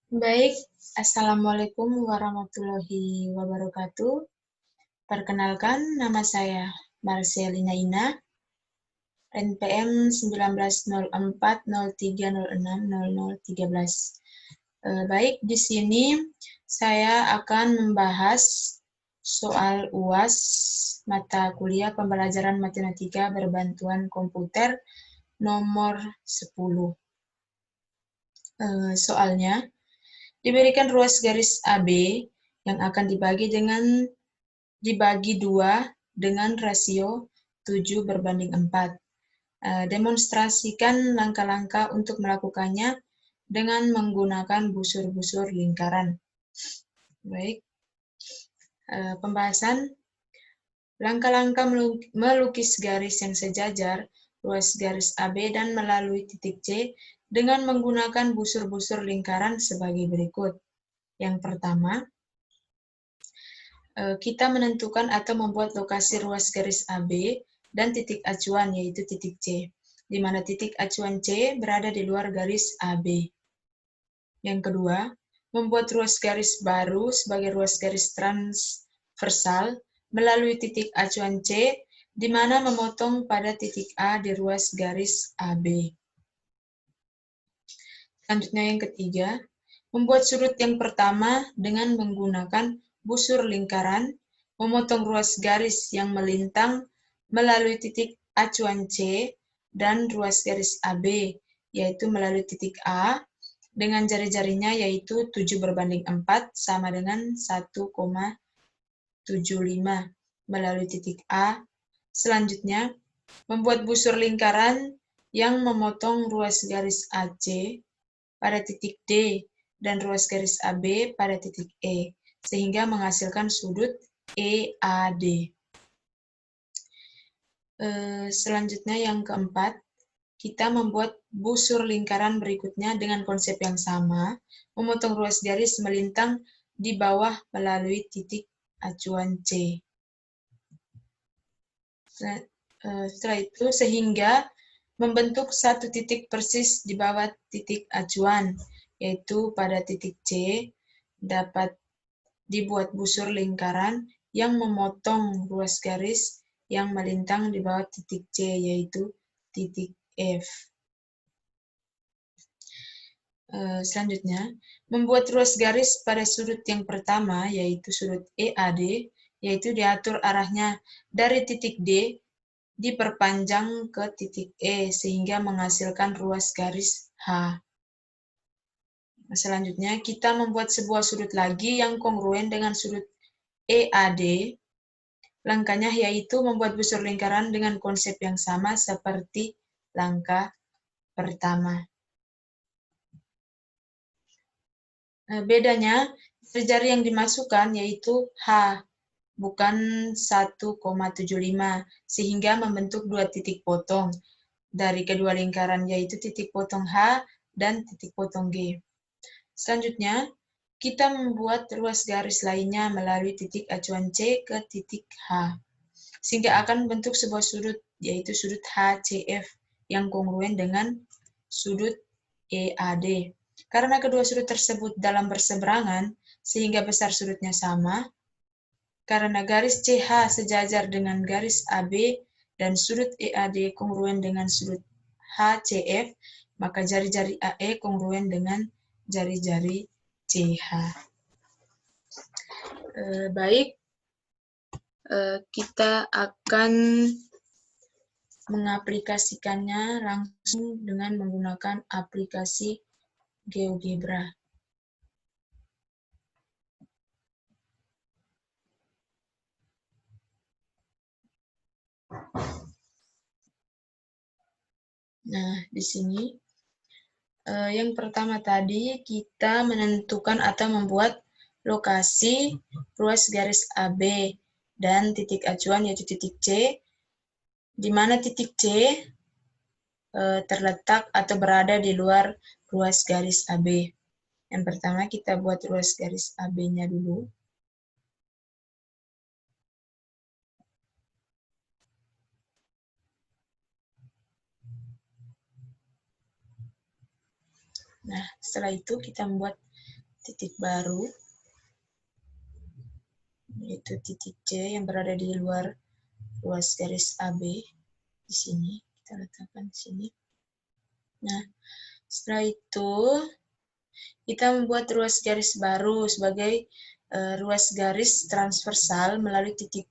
Baik, Assalamualaikum warahmatullahi wabarakatuh. Perkenalkan, nama saya Marcelina Ina, NPM 190403060013. Baik, di sini saya akan membahas soal UAS mata kuliah pembelajaran matematika berbantuan komputer nomor 10. Soalnya, diberikan ruas garis AB yang akan dibagi 2 dengan rasio 7:4. Demonstrasikan langkah-langkah untuk melakukannya dengan menggunakan busur-busur lingkaran. Baik, pembahasan langkah-langkah melukis garis yang sejajar, ruas garis AB dan melalui titik C dengan menggunakan busur-busur lingkaran sebagai berikut. Yang pertama, kita menentukan atau membuat lokasi ruas garis AB dan titik acuan, yaitu titik C, di mana titik acuan C berada di luar garis AB. Yang kedua, membuat ruas garis baru sebagai ruas garis transversal melalui titik acuan C, di mana memotong pada titik A di ruas garis AB. Selanjutnya yang ketiga, membuat sudut yang pertama dengan menggunakan busur lingkaran, memotong ruas garis yang melintang melalui titik acuan C dan ruas garis AB, yaitu melalui titik A, dengan jari-jarinya yaitu 7/4 sama dengan 1,75 melalui titik A. Selanjutnya, membuat busur lingkaran yang memotong ruas garis AC pada titik D dan ruas garis AB pada titik E, sehingga menghasilkan sudut EAD. Selanjutnya yang keempat, kita membuat busur lingkaran berikutnya dengan konsep yang sama, memotong ruas garis melintang di bawah melalui titik acuan C. Setelah itu, sehingga membentuk satu titik persis di bawah titik acuan, yaitu pada titik C dapat dibuat busur lingkaran yang memotong ruas garis yang melintang di bawah titik C, yaitu titik F. Selanjutnya, membuat ruas garis pada sudut yang pertama, yaitu sudut EAD, yaitu diatur arahnya dari titik D diperpanjang ke titik E, sehingga menghasilkan ruas garis H. Selanjutnya, kita membuat sebuah sudut lagi yang kongruen dengan sudut EAD. Langkahnya yaitu membuat busur lingkaran dengan konsep yang sama seperti langkah pertama. Bedanya, jari yang dimasukkan yaitu H, bukan 1,75, sehingga membentuk dua titik potong dari kedua lingkaran, yaitu titik potong H dan titik potong G. Selanjutnya, kita membuat ruas garis lainnya melalui titik acuan C ke titik H, sehingga akan membentuk sebuah sudut, yaitu sudut HCF, yang kongruen dengan sudut EAD. Karena kedua sudut tersebut dalam berseberangan, sehingga besar sudutnya sama, karena garis CH sejajar dengan garis AB dan sudut EAD kongruen dengan sudut HCF, maka jari-jari AE kongruen dengan jari-jari CH. Baik, kita akan mengaplikasikannya langsung dengan menggunakan aplikasi GeoGebra. Nah, di sini yang pertama tadi kita menentukan atau membuat lokasi ruas garis AB dan titik acuan yaitu titik C, di mana titik C terletak atau berada di luar ruas garis AB. Yang pertama kita buat ruas garis AB-nya dulu. Nah, setelah itu kita membuat titik baru, yaitu titik C yang berada di luar ruas garis AB. Di sini, kita letakkan di sini. Nah, setelah itu, kita membuat ruas garis baru sebagai ruas garis transversal melalui titik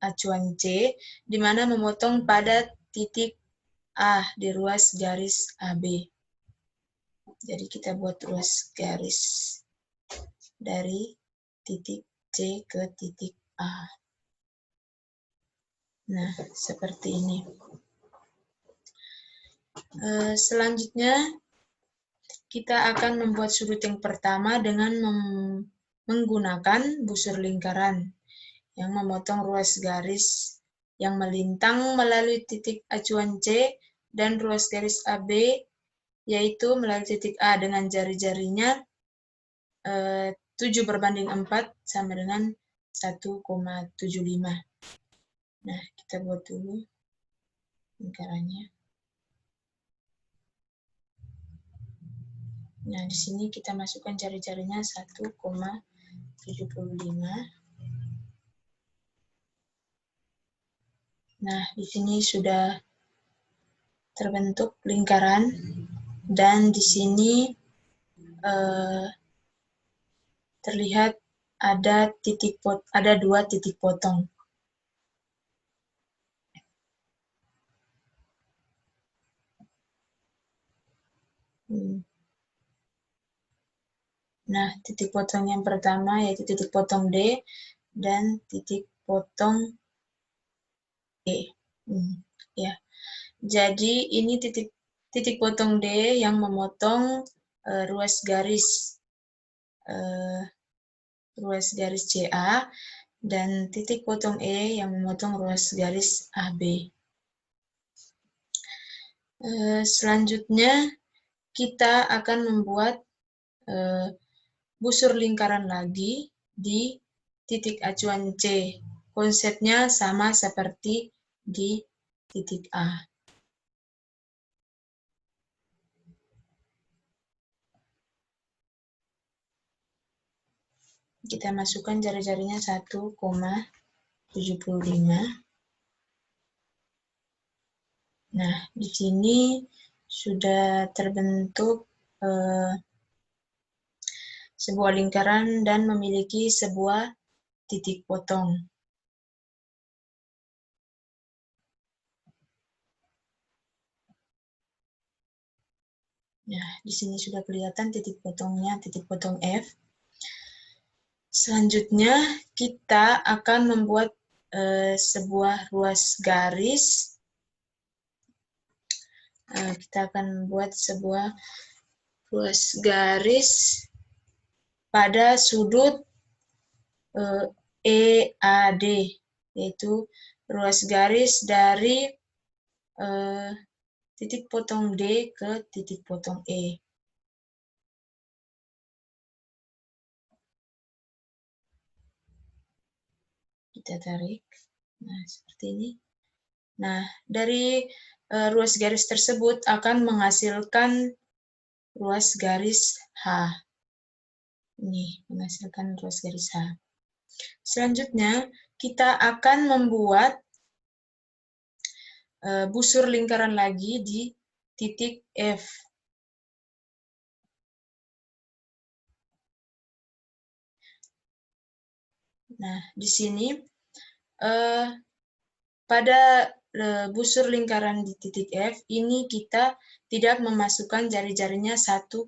acuan C, di mana memotong pada titik A di ruas garis AB. Jadi kita buat ruas garis dari titik C ke titik A. Nah, seperti ini. Selanjutnya, kita akan membuat sudut yang pertama dengan menggunakan busur lingkaran yang memotong ruas garis yang melintang melalui titik acuan C dan ruas garis AB, yaitu melalui titik A dengan jari-jarinya 7/4 sama dengan 1,75. Nah, kita buat dulu lingkarannya. Nah, di sini kita masukkan jari-jarinya 1,75. Nah, di sini sudah terbentuk lingkaran dan di sini terlihat ada dua titik potong. Nah, titik potong yang pertama yaitu titik potong D dan titik potong E. Ya, jadi ini titik potong D yang memotong ruas garis CA dan titik potong E yang memotong ruas garis AB. Selanjutnya kita akan membuat busur lingkaran lagi di titik acuan C. Konsepnya sama seperti di titik A. Kita masukkan jari-jarinya 1,75. Nah, di sini sudah terbentuk sebuah lingkaran dan memiliki sebuah titik potong. Nah, di sini sudah kelihatan titik potongnya, titik potong F. Selanjutnya, kita akan membuat sebuah ruas garis. Kita akan membuat sebuah ruas garis pada sudut EAD, yaitu ruas garis dari titik potong D ke titik potong E. Kita tarik. Nah, seperti ini. Nah, dari ruas garis tersebut akan menghasilkan ruas garis H. Ini menghasilkan ruas garis H. Selanjutnya, kita akan membuat busur lingkaran lagi di titik F. Nah, di sini pada busur lingkaran di titik F, ini kita tidak memasukkan jari-jarinya 1,75,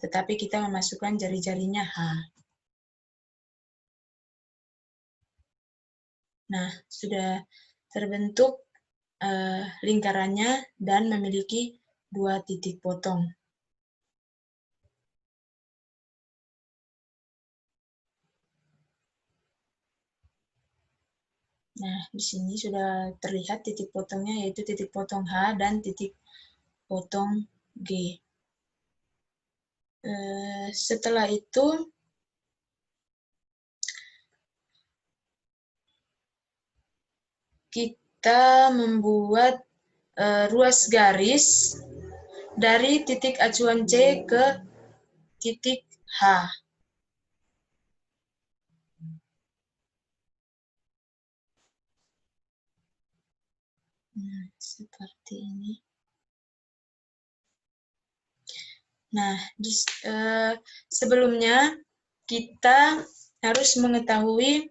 tetapi kita memasukkan jari-jarinya H. Nah, sudah terbentuk lingkarannya dan memiliki dua titik potong. Nah, di sini sudah terlihat titik potongnya, yaitu titik potong H dan titik potong G. Setelah itu, kita membuat ruas garis dari titik acuan C ke titik H. Nah, seperti ini. Nah, sebelumnya kita harus mengetahui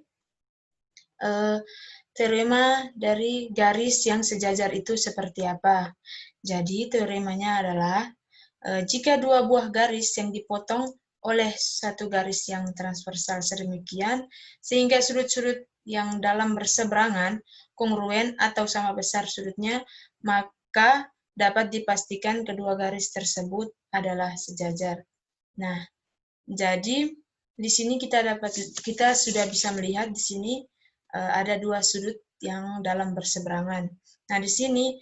teorema dari garis yang sejajar itu seperti apa. Jadi, teoremanya adalah jika dua buah garis yang dipotong oleh satu garis yang transversal sedemikian, sehingga sudut-sudut yang dalam berseberangan, kongruen atau sama besar sudutnya, maka dapat dipastikan kedua garis tersebut adalah sejajar. Nah, jadi di sini kita sudah bisa melihat di sini ada dua sudut yang dalam berseberangan. Nah, di sini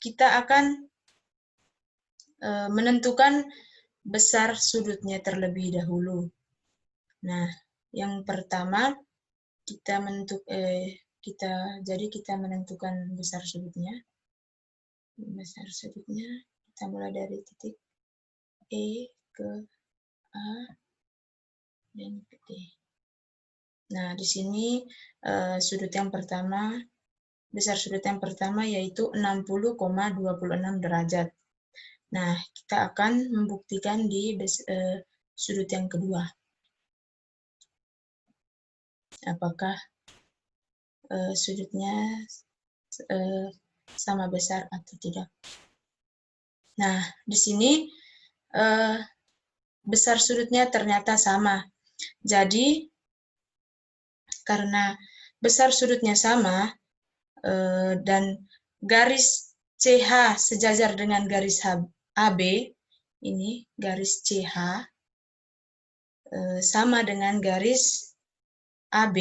kita akan menentukan besar sudutnya terlebih dahulu. Nah, yang pertama kita menentukan besar sudutnya. Besar sudutnya kita mulai dari titik E ke A dan ke D. Nah, di sini besar sudut yang pertama yaitu 60,26 derajat. Nah, kita akan membuktikan di sudut yang kedua. Apakah sudutnya sama besar atau tidak. Nah, di sini besar sudutnya ternyata sama. Jadi, karena besar sudutnya sama dan garis CH sejajar dengan garis AB, ini garis CH sama dengan garis AB,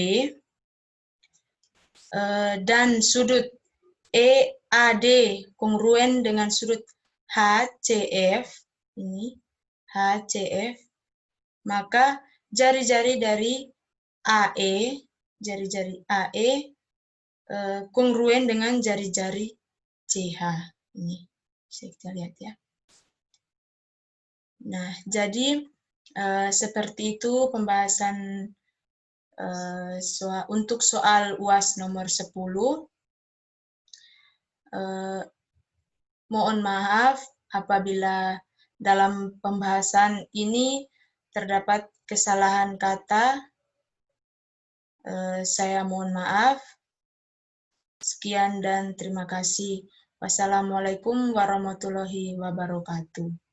dan sudut EAD kongruen dengan sudut HCF, ini HCF, maka jari-jari dari jari-jari AE kongruen dengan jari-jari CH. Ini bisa kita lihat ya. Nah, jadi seperti itu pembahasan untuk soal UAS nomor 10. Mohon maaf apabila dalam pembahasan ini terdapat kesalahan kata. Saya mohon maaf. Sekian dan terima kasih. Wassalamualaikum warahmatullahi wabarakatuh.